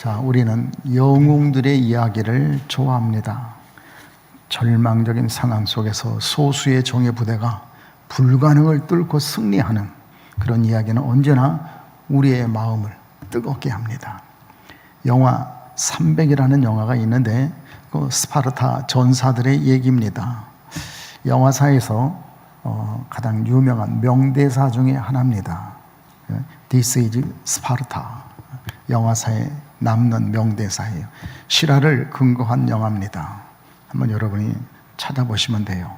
자, 우리는 영웅들의 이야기를 좋아합니다. 절망적인 상황 속에서 소수의 종의 부대가 불가능을 뚫고 승리하는 그런 이야기는 언제나 우리의 마음을 뜨겁게 합니다. 영화 300이라는 영화가 있는데 그 스파르타 전사들의 얘기입니다. 영화사에서 가장 유명한 명대사 중에 하나입니다. This is Sparta. 영화사에 남는 명대사예요. 실화를 근거한 영화입니다. 한번 여러분이 찾아보시면 돼요.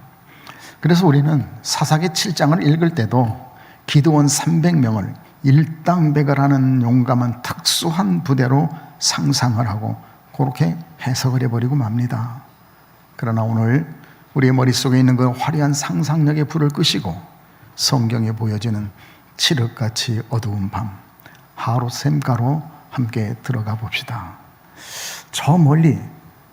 그래서 우리는 사사기 7장을 읽을 때도 기드온 300명을 일당백을하는 용감한 특수한 부대로 상상을 하고 그렇게 해석을 해버리고 맙니다. 그러나 오늘 우리의 머릿속에 있는 그 화려한 상상력의 불을 끄시고 성경에 보여지는 칠흑같이 어두운 밤 하롯샘가로 함께 들어가 봅시다. 저 멀리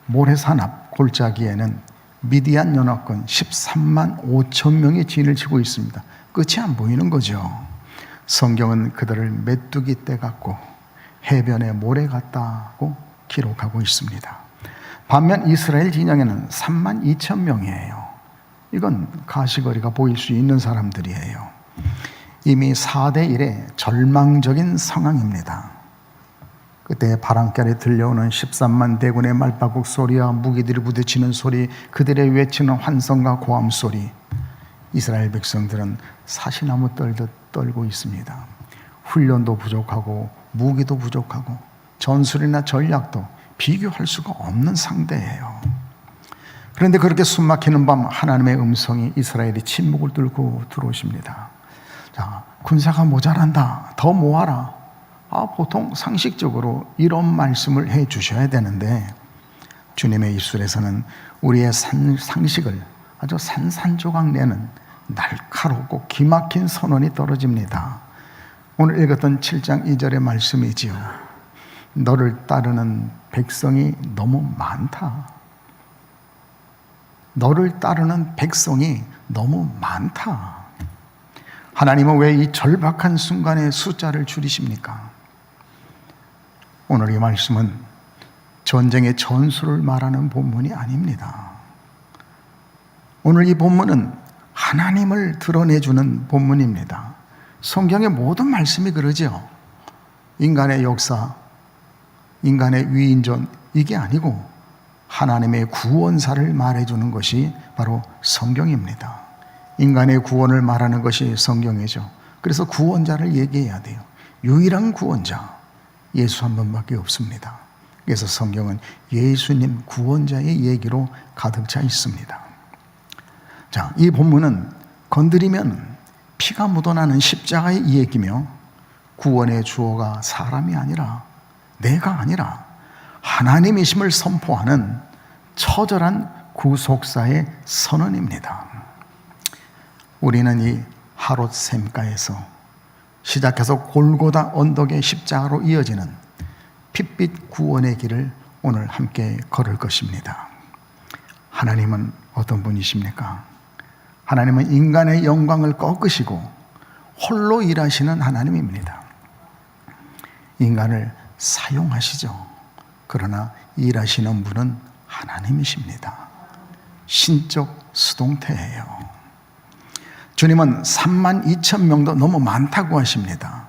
모래산 앞 골짜기에는 미디안 연합군 13만 5천 명의 진을 치고 있습니다. 끝이 안 보이는 거죠. 성경은 그들을 메뚜기 떼 같고 해변의 모래 같다고 기록하고 있습니다. 반면 이스라엘 진영에는 3만 2천 명이에요. 이건 가시거리가 보일 수 있는 사람들이에요. 이미 4대 1의 절망적인 상황입니다. 그때 바람결에 들려오는 13만 대군의 말바국 소리와 무기들이 부딪히는 소리, 그들의 외치는 환성과 고함 소리, 이스라엘 백성들은 사시나무 떨듯 떨고 있습니다. 훈련도 부족하고 무기도 부족하고 전술이나 전략도 비교할 수가 없는 상대예요. 그런데 그렇게 숨막히는 밤 하나님의 음성이 이스라엘이 침묵을 뚫고 들어오십니다. 자, 군사가 모자란다. 더 모아라. 보통 상식적으로 이런 말씀을 해 주셔야 되는데 주님의 입술에서는 우리의 상식을 아주 산산조각 내는 날카롭고 기막힌 선언이 떨어집니다. 오늘 읽었던 7장 2절의 말씀이지요. 너를 따르는 백성이 너무 많다. 너를 따르는 백성이 너무 많다. 하나님은 왜 이 절박한 순간에 숫자를 줄이십니까? 오늘 이 말씀은 전쟁의 전술을 말하는 본문이 아닙니다. 오늘 이 본문은 하나님을 드러내주는 본문입니다. 성경의 모든 말씀이 그러죠. 인간의 역사, 인간의 위인전, 이게 아니고 하나님의 구원사를 말해주는 것이 바로 성경입니다. 인간의 구원을 말하는 것이 성경이죠. 그래서 구원자를 얘기해야 돼요. 유일한 구원자, 예수 한 분밖에 없습니다. 그래서 성경은 예수님 구원자의 얘기로 가득 차 있습니다. 자, 이 본문은 건드리면 피가 묻어나는 십자가의 이야기며 구원의 주어가 사람이 아니라 내가 아니라 하나님이심을 선포하는 처절한 구속사의 선언입니다. 우리는 이 하롯샘가에서 시작해서 골고다 언덕의 십자가로 이어지는 핏빛 구원의 길을 오늘 함께 걸을 것입니다. 하나님은 어떤 분이십니까? 하나님은 인간의 영광을 꺾으시고 홀로 일하시는 하나님입니다. 인간을 사용하시죠. 그러나 일하시는 분은 하나님이십니다. 신적 수동태예요. 주님은 3만 2천 명도 너무 많다고 하십니다.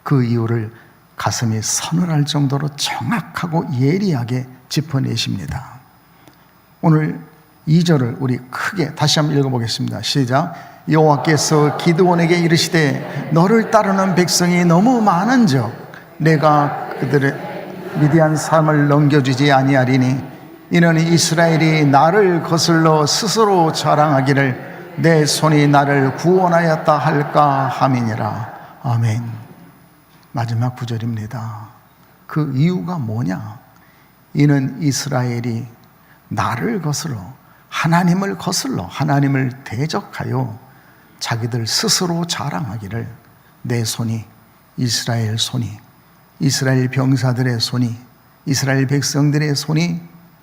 그 이유를 가슴이 서늘할 정도로 정확하고 예리하게 짚어내십니다. 오늘 2절을 우리 크게 다시 한번 읽어보겠습니다. 시작. 여호와께서 기드온에게 이르시되 너를 따르는 백성이 너무 많은즉 내가 그들의 미디안 삶을 넘겨주지 아니하리니 이는 이스라엘이 나를 거슬러 스스로 자랑하기를 내 손이 나를 구원하였다 할까 함이니라. 아멘. 마지막 구절입니다. 그 이유가 뭐냐? 이는 이스라엘이 나를 거슬러 하나님을 대적하여 자기들 스스로 자랑하기를 내 손이 이스라엘 손이 이스라엘 병사들의 손이 이스라엘 백성들의 손이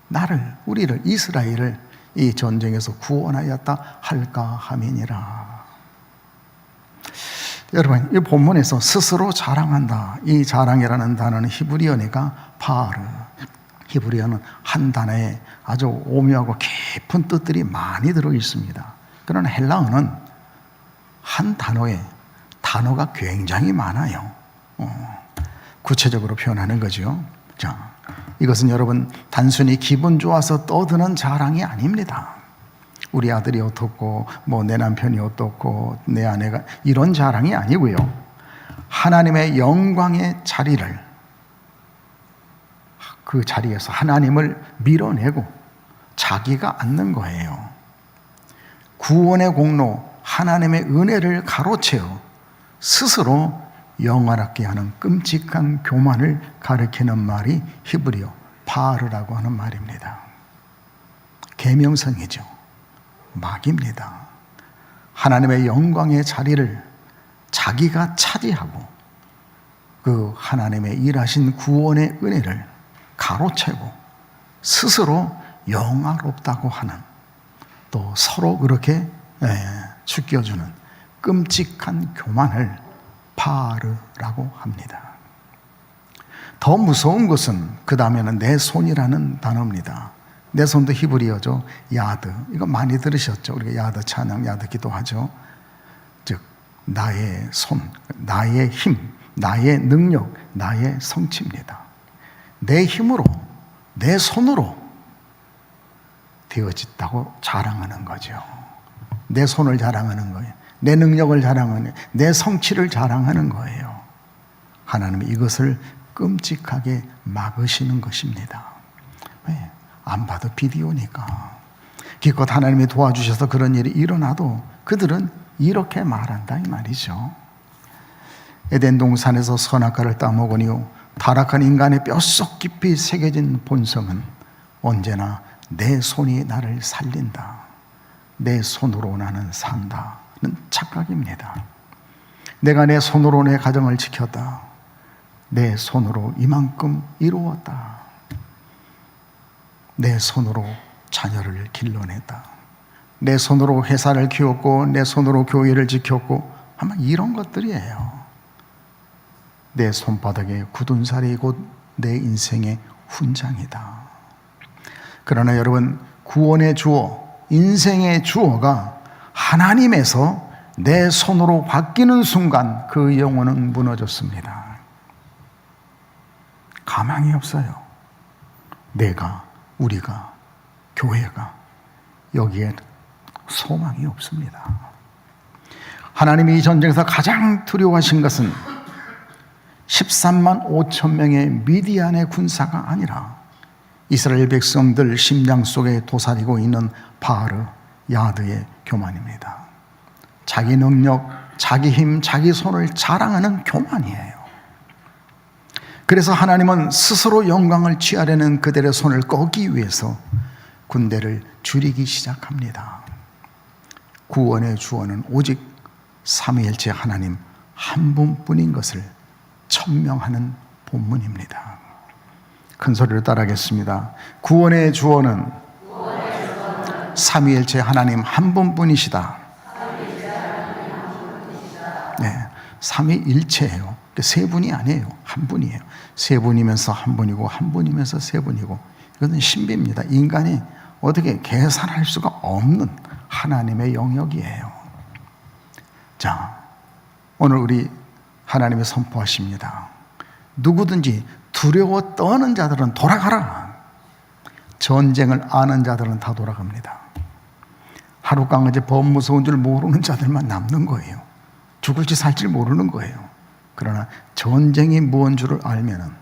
나를 우리를 이스라엘을 이 전쟁에서 구원하였다 할까 함이니라. 여러분, 이 본문에서 스스로 자랑한다. 이 자랑이라는 단어는 히브리어니까 파르. 히브리어는 한 단어에 아주 오묘하고 깊은 뜻들이 많이 들어 있습니다. 그러나 헬라어는 한 단어에 단어가 굉장히 많아요. 구체적으로 표현하는 거죠. 자, 이것은 여러분 단순히 기분 좋아서 떠드는 자랑이 아닙니다. 우리 아들이 어떻고 내 남편이 어떻고 내 아내가, 이런 자랑이 아니고요. 하나님의 영광의 자리를, 그 자리에서 하나님을 밀어내고 자기가 앉는 거예요. 구원의 공로, 하나님의 은혜를 가로채어 스스로 영화롭게 하는 끔찍한 교만을 가리키는 말이 히브리어 파르라고 하는 말입니다. 계명성이죠. 막입니다. 하나님의 영광의 자리를 자기가 차지하고 그 하나님의 일하신 구원의 은혜를 가로채고 스스로 영화롭다고 하는, 또 서로 그렇게 죽여주는 끔찍한 교만을 파르라고 합니다. 더 무서운 것은 그 다음에는 내 손이라는 단어입니다. 내 손도 히브리어죠. 야드. 이거 많이 들으셨죠? 우리가 야드 찬양, 야드 기도하죠. 즉 나의 손, 나의 힘, 나의 능력, 나의 성취입니다. 내 힘으로, 내 손으로 되어졌다고 자랑하는 거죠. 내 손을 자랑하는 거예요. 내 능력을 자랑하는, 내 성취를 자랑하는 거예요. 하나님은 이것을 끔찍하게 막으시는 것입니다. 왜? 안 봐도 비디오니까. 기껏 하나님이 도와주셔서 그런 일이 일어나도 그들은 이렇게 말한다 이 말이죠. 에덴 동산에서 선악과를 따먹으니요 타락한 인간의 뼛속 깊이 새겨진 본성은 언제나 내 손이 나를 살린다, 내 손으로 나는 산다는 착각입니다. 내가 내 손으로 내 가정을 지켰다, 내 손으로 이만큼 이루었다, 내 손으로 자녀를 길러냈다, 내 손으로 회사를 키웠고 내 손으로 교회를 지켰고, 아마 이런 것들이에요. 내 손바닥에 굳은 살이 곧 내 인생의 훈장이다. 그러나 여러분, 구원의 주어, 인생의 주어가 하나님에서 내 손으로 바뀌는 순간 그 영혼은 무너졌습니다. 가망이 없어요. 내가, 우리가, 교회가 여기에 소망이 없습니다. 하나님이 이 전쟁에서 가장 두려워하신 것은 13만 5천 명의 미디안의 군사가 아니라 이스라엘 백성들 심장 속에 도사리고 있는 바르, 야드의 교만입니다. 자기 능력, 자기 힘, 자기 손을 자랑하는 교만이에요. 그래서 하나님은 스스로 영광을 취하려는 그들의 손을 꺾기 위해서 군대를 줄이기 시작합니다. 구원의 주어는 오직 삼위일체 하나님 한 분뿐인 것을 천명하는 본문입니다. 큰 소리로 따라하겠습니다. 구원의 주어는 삼위일체 하나님 한 분뿐이시다. 네, 삼위일체예요. 세 분이 아니에요. 한 분이에요. 세 분이면서 한 분이고 한 분이면서 세 분이고, 이것은 신비입니다. 인간이 어떻게 계산할 수가 없는 하나님의 영역이에요. 자, 오늘 우리 하나님이 선포하십니다. 누구든지 두려워 떠는 자들은 돌아가라. 전쟁을 아는 자들은 다 돌아갑니다. 하룻강아지 범 무서운 줄 모르는 자들만 남는 거예요. 죽을지 살지 모르는 거예요. 그러나 전쟁이 무언 줄을 알면은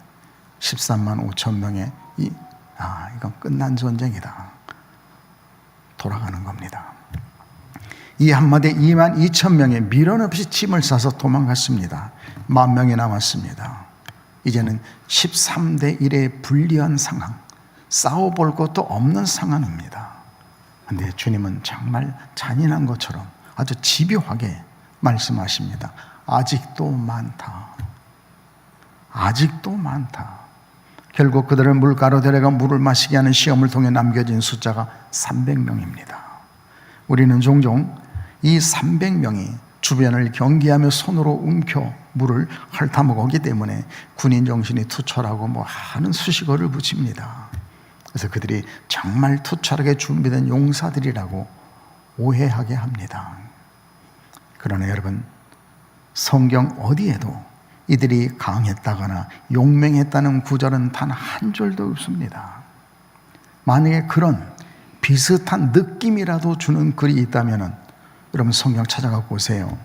13만 5천 명의 이건 끝난 전쟁이다. 돌아가는 겁니다. 이 한마디에 2만 2천 명의 미련 없이 짐을 싸서 도망갔습니다. 1만 명이 남았습니다. 이제는 13대 1의 불리한 상황, 싸워볼 것도 없는 상황입니다. 그런데 주님은 정말 잔인한 것처럼 아주 집요하게 말씀하십니다. 아직도 많다. 아직도 많다. 결국 그들을 물가로 데려가 물을 마시게 하는 시험을 통해 남겨진 숫자가 300명입니다. 우리는 종종 이 300명이 주변을 경계하며 손으로 움켜 물을 핥아먹었기 때문에 군인 정신이 투철하고 하는 수식어를 붙입니다. 그래서 그들이 정말 투철하게 준비된 용사들이라고 오해하게 합니다. 그러나 여러분, 성경 어디에도 이들이 강했다거나 용맹했다는 구절은 단 한 줄도 없습니다. 만약에 그런 비슷한 느낌이라도 주는 글이 있다면 여러분 성경 찾아갖고 오세요.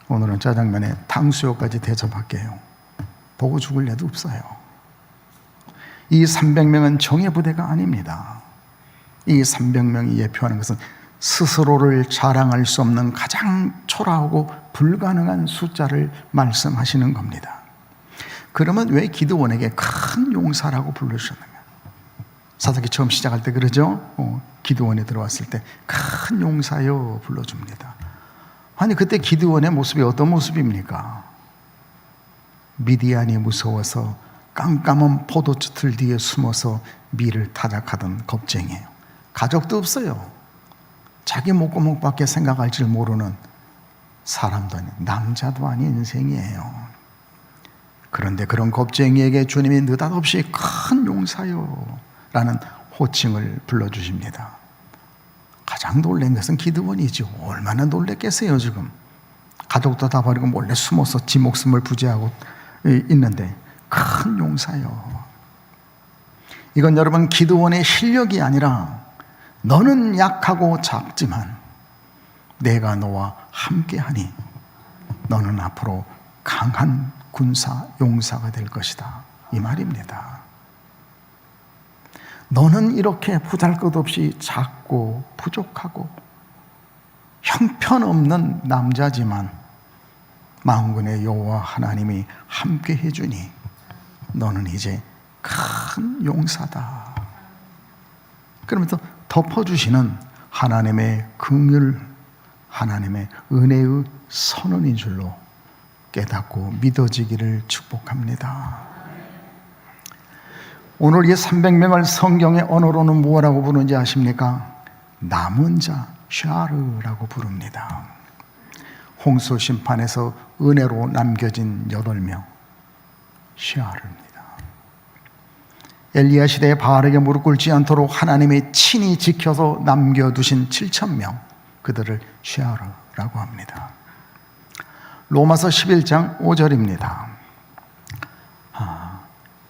오늘은 짜장면에 탕수육까지 대접할게요. 보고 죽을 애도 없어요. 이 300명은 정예 부대가 아닙니다. 이 300명이 예표하는 것은 스스로를 자랑할 수 없는 가장 초라하고 불가능한 숫자를 말씀하시는 겁니다. 그러면 왜 기드온에게 큰 용사라고 부르셨느냐? 사사기 처음 시작할 때 그러죠? 기드온에 들어왔을 때 큰 용사여 불러줍니다. 아니 그때 기드온의 모습이 어떤 모습입니까? 미디안이 무서워서 깜깜한 포도즙틀 뒤에 숨어서 밀을 타작하던 겁쟁이에요. 가족도 없어요. 자기 목구멍밖에 생각할 줄 모르는 사람도 아닌, 남자도 아닌 인생이에요. 그런데 그런 겁쟁이에게 주님이 느닷없이 큰 용사요 라는 호칭을 불러주십니다. 가장 놀란 것은 기드온이죠. 얼마나 놀랬겠어요. 지금 가족도 다 버리고 몰래 숨어서 지 목숨을 부지하고 있는데 큰 용사요. 이건 여러분 기드온의 실력이 아니라 너는 약하고 작지만 내가 너와 함께하니 너는 앞으로 강한 군사 용사가 될 것이다, 이 말입니다. 너는 이렇게 보잘것없이 작고 부족하고 형편없는 남자지만 만군의 여호와 하나님이 함께 해주니 너는 이제 큰 용사다. 그러면서 덮어주시는 하나님의 긍휼, 하나님의 은혜의 선언인 줄로 깨닫고 믿어지기를 축복합니다. 오늘 이 300명을 성경의 언어로는 무엇라고 부르는지 아십니까? 남은 자, 샤르라고 부릅니다. 홍수 심판에서 은혜로 남겨진 8명, 샤르입니다. 엘리야 시대에 바알에게 무릎 꿇지 않도록 하나님이 친히 지켜서 남겨두신 7,000명, 그들을 샤르라고 합니다. 로마서 11장 5절입니다.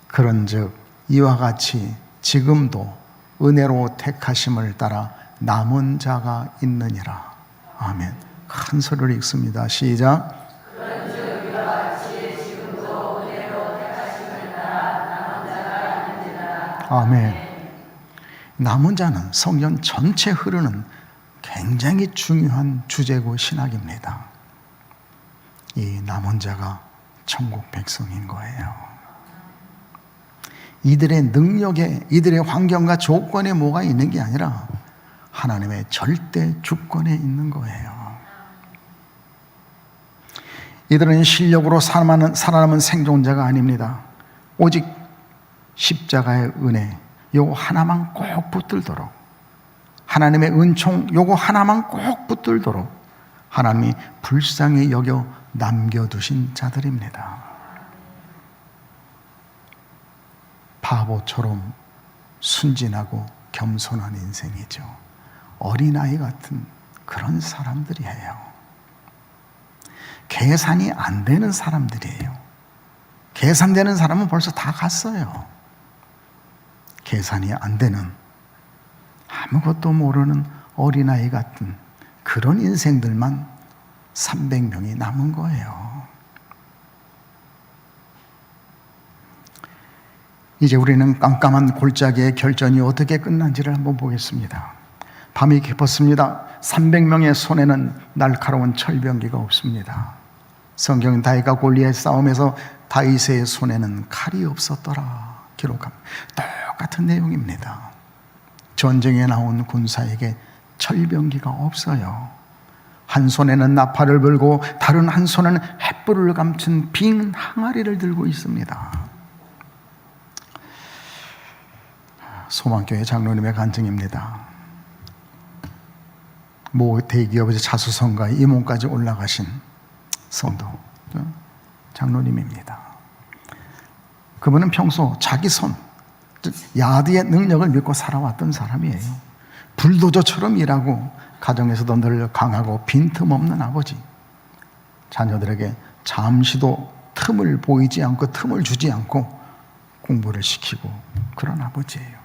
그런즉 이와 같이 지금도 은혜로 택하심을 따라 남은 자가 있느니라. 아멘. 큰 소리를 읽습니다. 시작. 그런즉 이와 같이 지금도 은혜로 택하심을 따라 남은 자가 있느니라. 아멘. 남은 자는 성경 전체 흐르는 굉장히 중요한 주제고 신학입니다. 이 남은 자가 천국 백성인 거예요. 이들의 능력에, 이들의 환경과 조건에 뭐가 있는 게 아니라 하나님의 절대 주권에 있는 거예요. 이들은 실력으로 살아남은 생존자가 아닙니다. 오직 십자가의 은혜, 요거 하나만 꼭 붙들도록, 하나님의 은총 요거 하나만 꼭 붙들도록 하나님이 불쌍히 여겨 남겨두신 자들입니다. 바보처럼 순진하고 겸손한 인생이죠. 어린아이 같은 그런 사람들이에요. 계산이 안 되는 사람들이에요. 계산되는 사람은 벌써 다 갔어요. 계산이 안 되는, 아무것도 모르는 어린아이 같은 그런 인생들만 300명이 남은 거예요. 이제 우리는 깜깜한 골짜기의 결전이 어떻게 끝난지를 한번 보겠습니다. 밤이 깊었습니다. 300명의 손에는 날카로운 철병기가 없습니다. 성경은 다윗과 골리앗 싸움에서 다윗의 손에는 칼이 없었더라 기록합니다. 똑같은 내용입니다. 전쟁에 나온 군사에게 철병기가 없어요. 한 손에는 나팔을 불고 다른 한 손에는 횃불을 감춘 빈 항아리를 들고 있습니다. 소망교회 장로님의 간증입니다. 모 대기업에서 자수성가에 임원까지 올라가신 성도 장로님입니다. 그분은 평소 자기 손, 야드의 능력을 믿고 살아왔던 사람이에요. 불도저처럼 일하고 가정에서도 늘 강하고 빈틈없는 아버지, 자녀들에게 잠시도 틈을 보이지 않고 틈을 주지 않고 공부를 시키고 그런 아버지예요.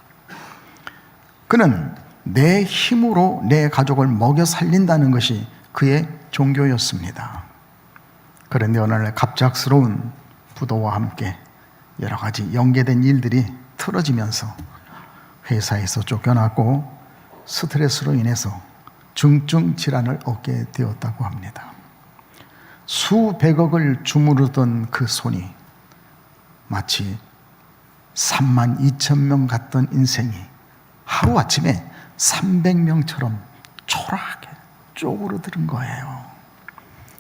그는 내 힘으로 내 가족을 먹여 살린다는 것이 그의 종교였습니다. 그런데 어느 날 갑작스러운 부도와 함께 여러 가지 연계된 일들이 틀어지면서 회사에서 쫓겨났고 스트레스로 인해서 중증 질환을 얻게 되었다고 합니다. 수백억을 주무르던 그 손이 마치 3만 2천 명 같던 인생이 하루아침에 300명처럼 초라하게 쪼그러드는 거예요.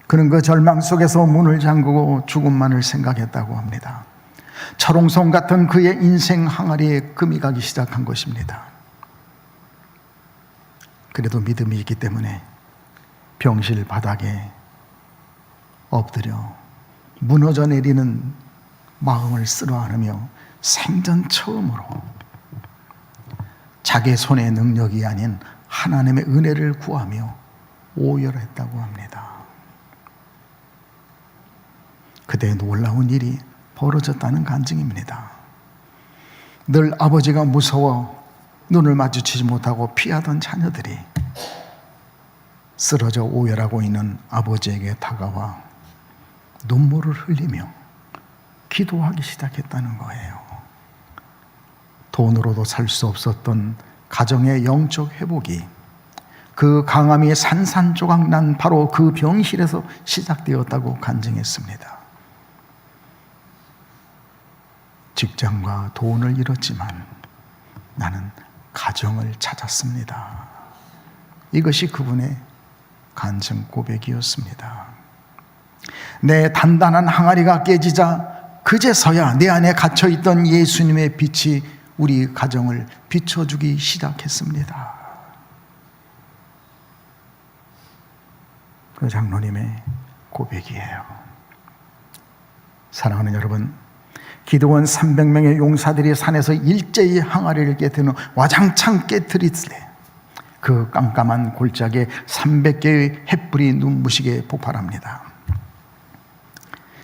그는 그 절망 속에서 문을 잠그고 죽음만을 생각했다고 합니다. 철옹성 같은 그의 인생 항아리에 금이 가기 시작한 것입니다. 그래도 믿음이 있기 때문에 병실 바닥에 엎드려 무너져 내리는 마음을 쓸어 안으며 생전 처음으로 자기 손의 능력이 아닌 하나님의 은혜를 구하며 오열했다고 합니다. 그때 놀라운 일이 벌어졌다는 간증입니다. 늘 아버지가 무서워 눈을 마주치지 못하고 피하던 자녀들이 쓰러져 오열하고 있는 아버지에게 다가와 눈물을 흘리며 기도하기 시작했다는 거예요. 돈으로도 살 수 없었던 가정의 영적 회복이 그 강함이 산산조각 난 바로 그 병실에서 시작되었다고 간증했습니다. 직장과 돈을 잃었지만 나는 가정을 찾았습니다. 이것이 그분의 간증 고백이었습니다. 내 단단한 항아리가 깨지자 그제서야 내 안에 갇혀있던 예수님의 빛이 우리 가정을 비춰주기 시작했습니다. 그 장로님의 고백이에요. 사랑하는 여러분, 기드온 300명의 용사들이 산에서 일제히 항아리를 깨뜨리는 와장창 깨뜨리되 그 깜깜한 골짜기에 300개의 횃불이 눈부시게 폭발합니다.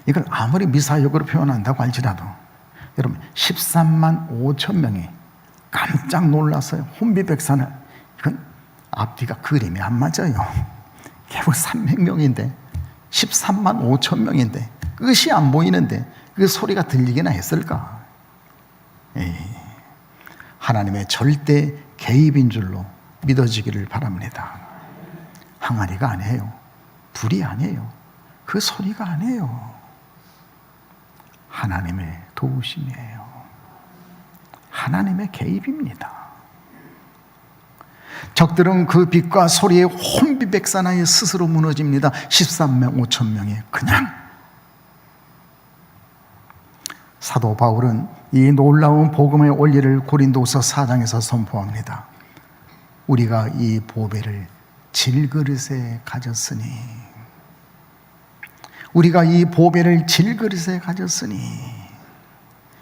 이걸 아무리 미사역으로 표현한다고 할지라도 여러분 13만 5천 명이 깜짝 놀라서요 혼비백산을, 이건 앞뒤가 그림이 안 맞아요. 결국 300명인데 13만 5천 명인데 끝이 안 보이는데 그 소리가 들리기나 했을까? 하나님의 절대 개입인 줄로 믿어지기를 바랍니다. 항아리가 아니에요. 불이 아니에요. 그 소리가 아니에요. 하나님의 도우심이에요. 하나님의 개입입니다. 적들은 그 빛과 소리에 혼비백산하여 스스로 무너집니다. 13명 5천 명이 그냥. 사도 바울은 이 놀라운 복음의 원리를 고린도서 4장에서 선포합니다. 우리가 이 보배를 질그릇에 가졌으니, 우리가 이 보배를 질그릇에 가졌으니,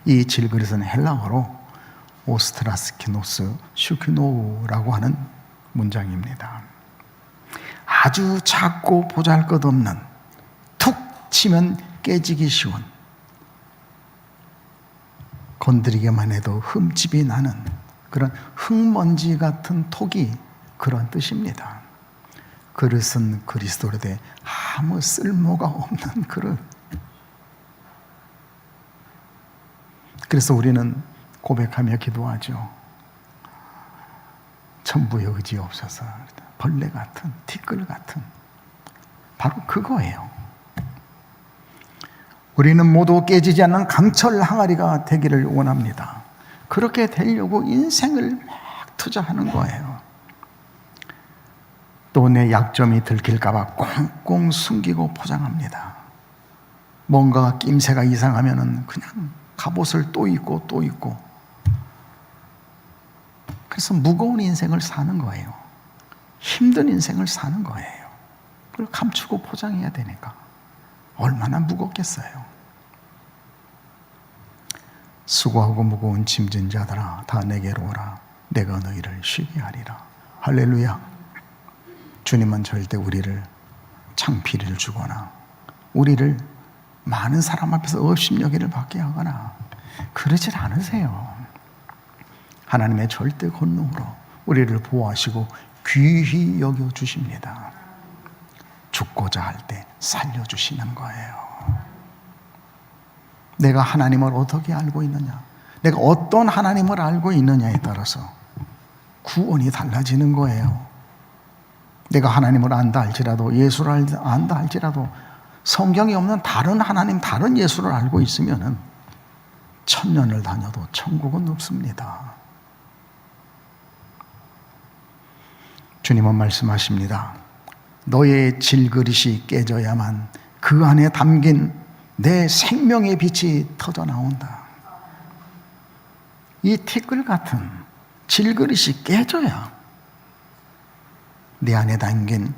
이 질그릇은 헬라어로 오스트라스키노스 슈키노우라고 하는 문장입니다. 아주 작고 보잘것없는, 툭 치면 깨지기 쉬운, 건드리기만 해도 흠집이 나는 그런 흙먼지 같은 톡이 그런 뜻입니다. 그릇은 그리스도로 돼 아무 쓸모가 없는 그릇. 그래서 우리는 고백하며 기도하죠. 천부의 의지 없어서 벌레 같은, 티끌 같은, 바로 그거예요. 우리는 모두 깨지지 않는 강철 항아리가 되기를 원합니다. 그렇게 되려고 인생을 막 투자하는 거예요. 또 내 약점이 들킬까 봐 꽁꽁 숨기고 포장합니다. 뭔가가 낌새가 이상하면은 그냥 갑옷을 또 입고 또 입고, 그래서 무거운 인생을 사는 거예요. 힘든 인생을 사는 거예요. 그걸 감추고 포장해야 되니까 얼마나 무겁겠어요. 수고하고 무거운 짐진 자들아 다 내게로 오라. 내가 너희를 쉬게 하리라. 할렐루야. 주님은 절대 우리를 창피를 주거나 우리를 많은 사람 앞에서 업신여기를 받게 하거나 그러질 않으세요. 하나님의 절대 권능으로 우리를 보호하시고 귀히 여겨주십니다. 죽고자 할 때 살려주시는 거예요. 내가 하나님을 어떻게 알고 있느냐, 내가 어떤 하나님을 알고 있느냐에 따라서 구원이 달라지는 거예요. 내가 하나님을 안다 할지라도, 예수를 안다 할지라도 성경이 없는 다른 하나님, 다른 예수를 알고 있으면 천년을 다녀도 천국은 없습니다. 주님은 말씀하십니다. 너의 질그릇이 깨져야만 그 안에 담긴 내 생명의 빛이 터져 나온다. 이 티끌 같은 질그릇이 깨져야 내 안에 담긴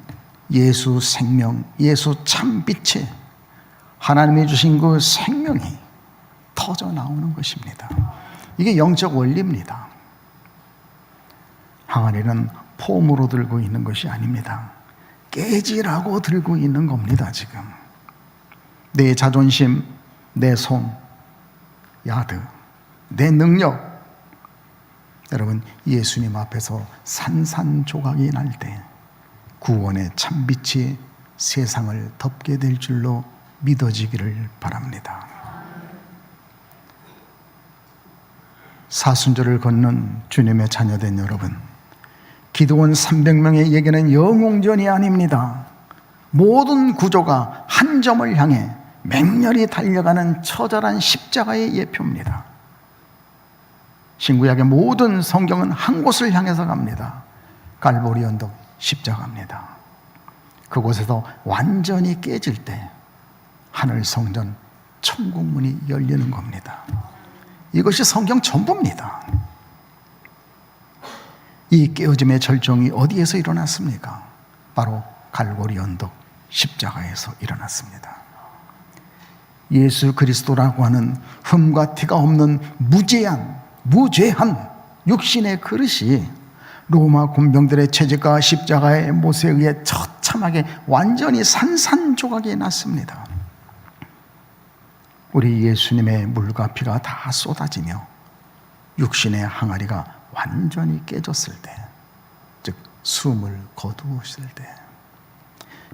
예수 생명, 예수 참빛에 하나님이 주신 그 생명이 터져 나오는 것입니다. 이게 영적 원리입니다. 항아리는 폼으로 들고 있는 것이 아닙니다. 깨지라고 들고 있는 겁니다. 지금 내 자존심, 내 손, 야드, 내 능력, 여러분 예수님 앞에서 산산조각이 날 때 구원의 참빛이 세상을 덮게 될 줄로 믿어지기를 바랍니다. 사순절을 걷는 주님의 자녀된 여러분, 기드온 300명의 얘기는 영웅전이 아닙니다. 모든 구조가 한 점을 향해 맹렬히 달려가는 처절한 십자가의 예표입니다. 신구약의 모든 성경은 한 곳을 향해서 갑니다. 갈보리 언덕 십자가입니다. 그곳에서 완전히 깨질 때 하늘 성전 천국문이 열리는 겁니다. 이것이 성경 전부입니다. 이 깨어짐의 절정이 어디에서 일어났습니까? 바로 갈보리 언덕 십자가에서 일어났습니다. 예수 그리스도라고 하는 흠과 티가 없는 무죄한 육신의 그릇이 로마 군병들의 채찍과 십자가의 못에 의해 처참하게 완전히 산산조각이 났습니다. 우리 예수님의 물과 피가 다 쏟아지며 육신의 항아리가 완전히 깨졌을 때, 즉 숨을 거두었을 때,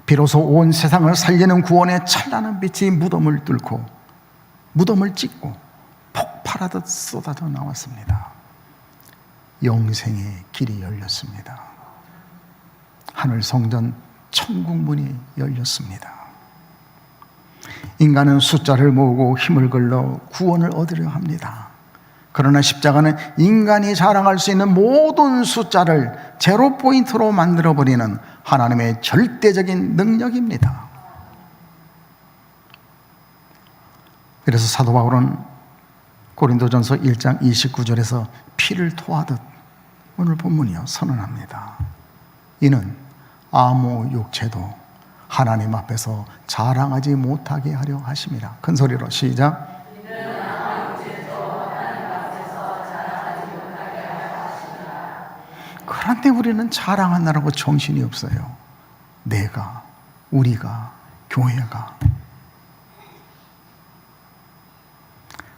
비로소 온 세상을 살리는 구원의 찬란한 빛이 무덤을 뚫고 무덤을 찢고 폭발하듯 쏟아져 나왔습니다. 영생의 길이 열렸습니다. 하늘 성전 천국문이 열렸습니다. 인간은 숫자를 모으고 힘을 걸러 구원을 얻으려 합니다. 그러나 십자가는 인간이 자랑할 수 있는 모든 숫자를 제로 포인트로 만들어버리는 하나님의 절대적인 능력입니다. 그래서 사도 바울은 고린도전서 1장 29절에서 피를 토하듯 오늘 본문이요 선언합니다. 이는 아무 육체도 하나님 앞에서 자랑하지 못하게 하려 하심이라. 큰 소리로 시작. 그런데 우리는 자랑하느라고 정신이 없어요. 내가, 우리가, 교회가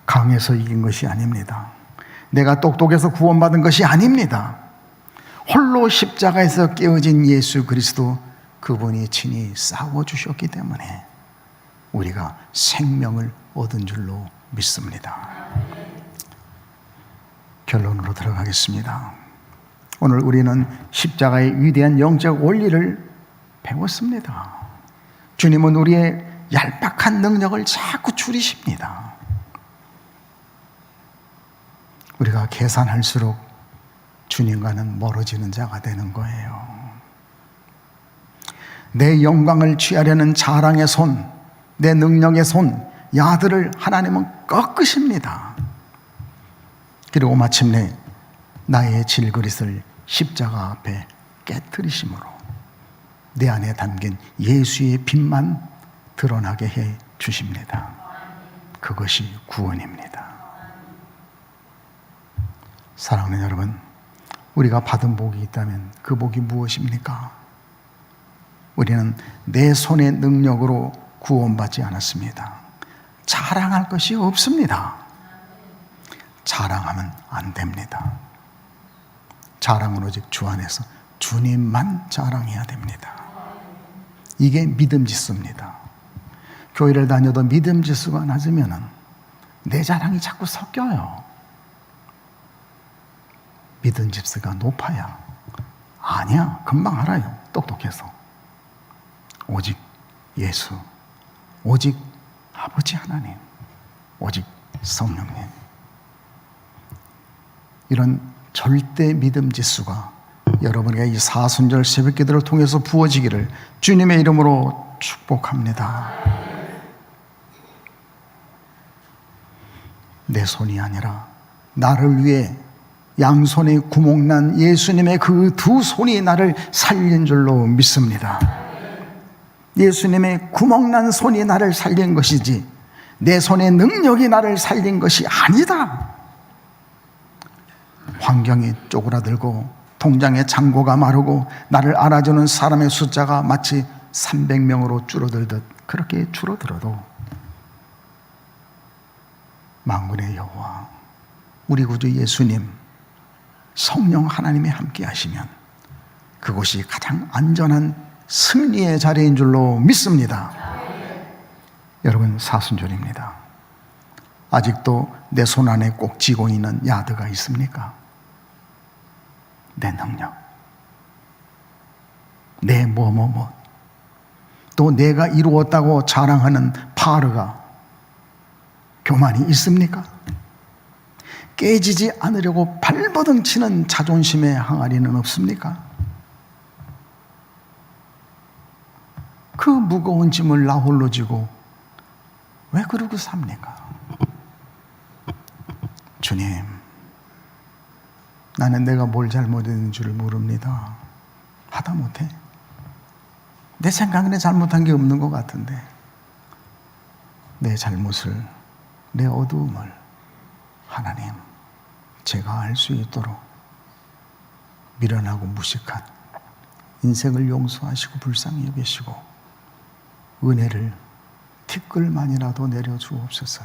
강해서 이긴 것이 아닙니다. 내가 똑똑해서 구원받은 것이 아닙니다. 홀로 십자가에서 깨어진 예수 그리스도, 그분이 친히 싸워주셨기 때문에 우리가 생명을 얻은 줄로 믿습니다. 결론으로 들어가겠습니다. 오늘 우리는 십자가의 위대한 영적 원리를 배웠습니다. 주님은 우리의 얄팍한 능력을 자꾸 줄이십니다. 우리가 계산할수록 주님과는 멀어지는 자가 되는 거예요. 내 영광을 취하려는 자랑의 손, 내 능력의 손, 야들을 하나님은 꺾으십니다. 그리고 마침내 나의 질그릇을 십자가 앞에 깨뜨리심으로 내 안에 담긴 예수의 빛만 드러나게 해 주십니다. 그것이 구원입니다. 사랑하는 여러분, 우리가 받은 복이 있다면 그 복이 무엇입니까? 우리는 내 손의 능력으로 구원받지 않았습니다. 자랑할 것이 없습니다. 자랑하면 안 됩니다. 자랑은 오직 주 안에서 주님만 자랑해야 됩니다. 이게 믿음 지수입니다. 교회를 다녀도 믿음 지수가 낮으면 내 자랑이 자꾸 섞여요. 믿음 지수가 높아야 아니야, 금방 알아요. 똑똑해서. 오직 예수, 오직 아버지 하나님, 오직 성령님. 이런 절대 믿음 지수가 여러분에게 이 사순절 새벽기도를 통해서 부어지기를 주님의 이름으로 축복합니다. 내 손이 아니라 나를 위해 양손에 구멍난 예수님의 그 두 손이 나를 살린 줄로 믿습니다. 예수님의 구멍난 손이 나를 살린 것이지 내 손의 능력이 나를 살린 것이 아니다. 환경이 쪼그라들고 통장의 잔고가 마르고 나를 알아주는 사람의 숫자가 마치 300명으로 줄어들듯 그렇게 줄어들어도 만군의 여호와 우리 구주 예수님 성령 하나님이 함께 하시면 그곳이 가장 안전한 승리의 자리인 줄로 믿습니다. 여러분, 사순절입니다. 아직도 내 손 안에 꼭 쥐고 있는 야드가 있습니까? 내 능력, 내 또 내가 이루었다고 자랑하는 파르가 교만이 있습니까? 깨지지 않으려고 발버둥 치는 자존심의 항아리는 없습니까? 그 무거운 짐을 나 홀로 지고 왜 그러고 삽니까? 주님, 나는 내가 뭘 잘못했는 줄 모릅니다. 하다못해 내 생각에 잘못한 게 없는 것 같은데 내 잘못을, 내 어두움을 하나님 제가 알 수 있도록 미련하고 무식한 인생을 용서하시고 불쌍히 여기시고 은혜를 티끌만이라도 내려주옵소서.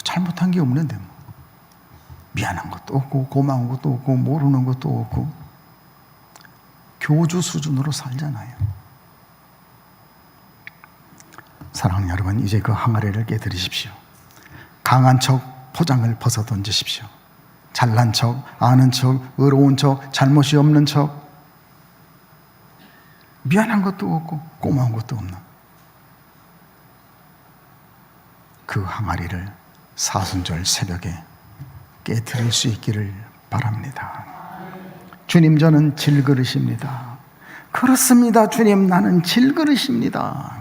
잘못한 게 없는데 뭐. 미안한 것도 없고 고마운 것도 없고 모르는 것도 없고 교주 수준으로 살잖아요. 사랑하는 여러분, 이제 그 항아리를 깨뜨리십시오. 강한 척 포장을 벗어 던지십시오. 잘난 척, 아는 척, 의로운 척, 잘못이 없는 척, 미안한 것도 없고 고마운 것도 없는 그 항아리를 사순절 새벽에 깨뜨릴 수 있기를 바랍니다. 주님, 저는 질그릇입니다. 그렇습니다. 주님, 나는 질그릇입니다.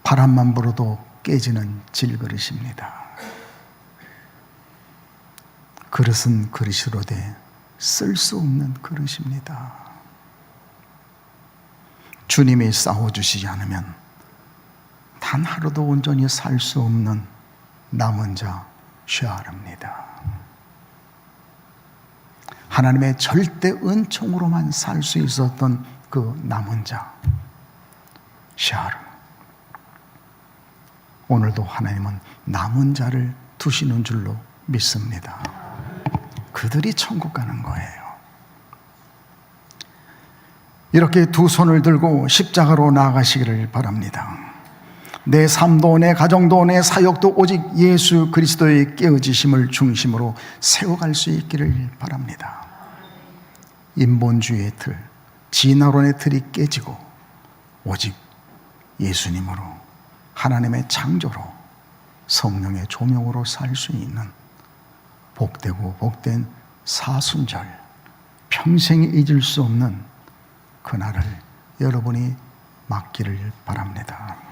바람만 불어도 깨지는 질그릇입니다. 그릇은 그릇으로되 쓸 수 없는 그릇입니다. 주님이 싸워주시지 않으면 단 하루도 온전히 살 수 없는 남은 자 샤르입니다. 하나님의 절대 은총으로만 살 수 있었던 그 남은 자 샤르. 오늘도 하나님은 남은 자를 두시는 줄로 믿습니다. 그들이 천국 가는 거예요. 이렇게 두 손을 들고 십자가로 나아가시기를 바랍니다. 내 삶도 내 가정도 내 사역도 오직 예수 그리스도의 깨어지심을 중심으로 세워갈 수 있기를 바랍니다. 인본주의의 틀, 진화론의 틀이 깨지고 오직 예수님으로, 하나님의 창조로, 성령의 조명으로 살 수 있는 복되고 복된 사순절, 평생에 잊을 수 없는 그날을 여러분이 맞기를 바랍니다.